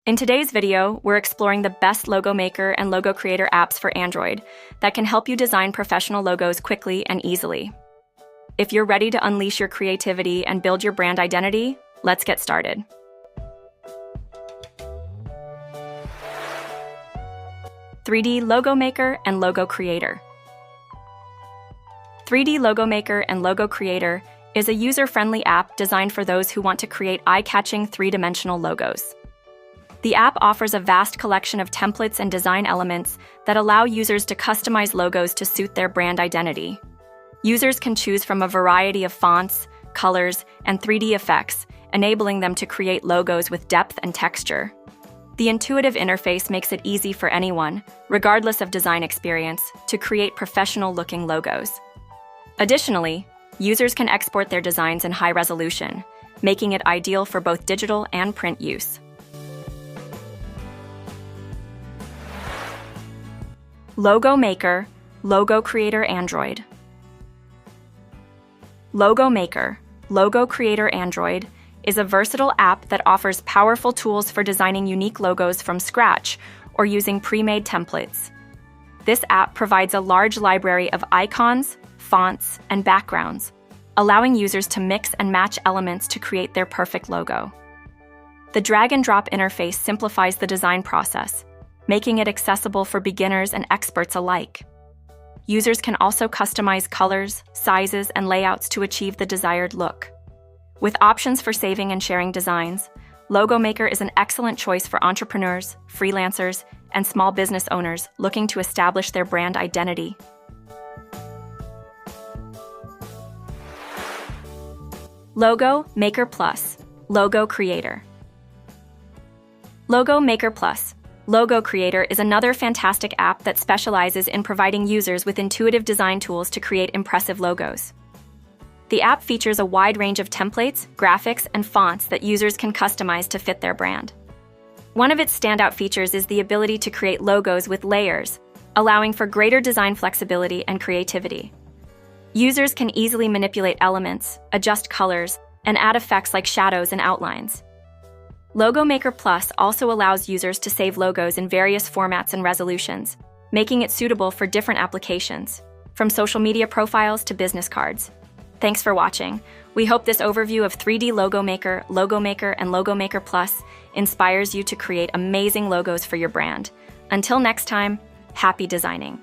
In today's video, we're exploring the best logo maker and logo creator apps for Android that can help you design professional logos quickly and easily. If you're ready to unleash your creativity and build your brand identity, let's get started. "3D Logo Maker and Logo Creator." 3D Logo Maker and Logo Creator is a user-friendly app designed for those who want to create eye-catching three-dimensional logos. The app offers a vast collection of templates and design elements that allow users to customize logos to suit their brand identity. Users can choose from a variety of fonts, colors, and 3D effects, enabling them to create logos with depth and texture. The intuitive interface makes it easy for anyone, regardless of design experience, to create professional-looking logos. Additionally, users can export their designs in high resolution, making it ideal for both digital and print use. Logo Maker, Logo Creator Android. Logo Maker, Logo Creator Android is a versatile app that offers powerful tools for designing unique logos from scratch or using pre-made templates. This app provides a large library of icons, fonts, and backgrounds, allowing users to mix and match elements to create their perfect logo. The drag-and-drop interface simplifies the design process, making it accessible for beginners and experts alike. Users can also customize colors, sizes, and layouts to achieve the desired look. With options for saving and sharing designs, Logo Maker is an excellent choice for entrepreneurs, freelancers, and small business owners looking to establish their brand identity. Logo Maker Plus, Logo Creator. Logo Maker Plus, Logo Creator is another fantastic app that specializes in providing users with intuitive design tools to create impressive logos. The app features a wide range of templates, graphics, and fonts that users can customize to fit their brand. One of its standout features is the ability to create logos with layers, allowing for greater design flexibility and creativity. Users can easily manipulate elements, adjust colors, and add effects like shadows and outlines. Logo Maker Plus also allows users to save logos in various formats and resolutions, making it suitable for different applications, from social media profiles to business cards. Thanks for watching. We hope this overview of 3D Logo Maker, and Logo Maker Plus inspires you to create amazing logos for your brand. Until next time, happy designing.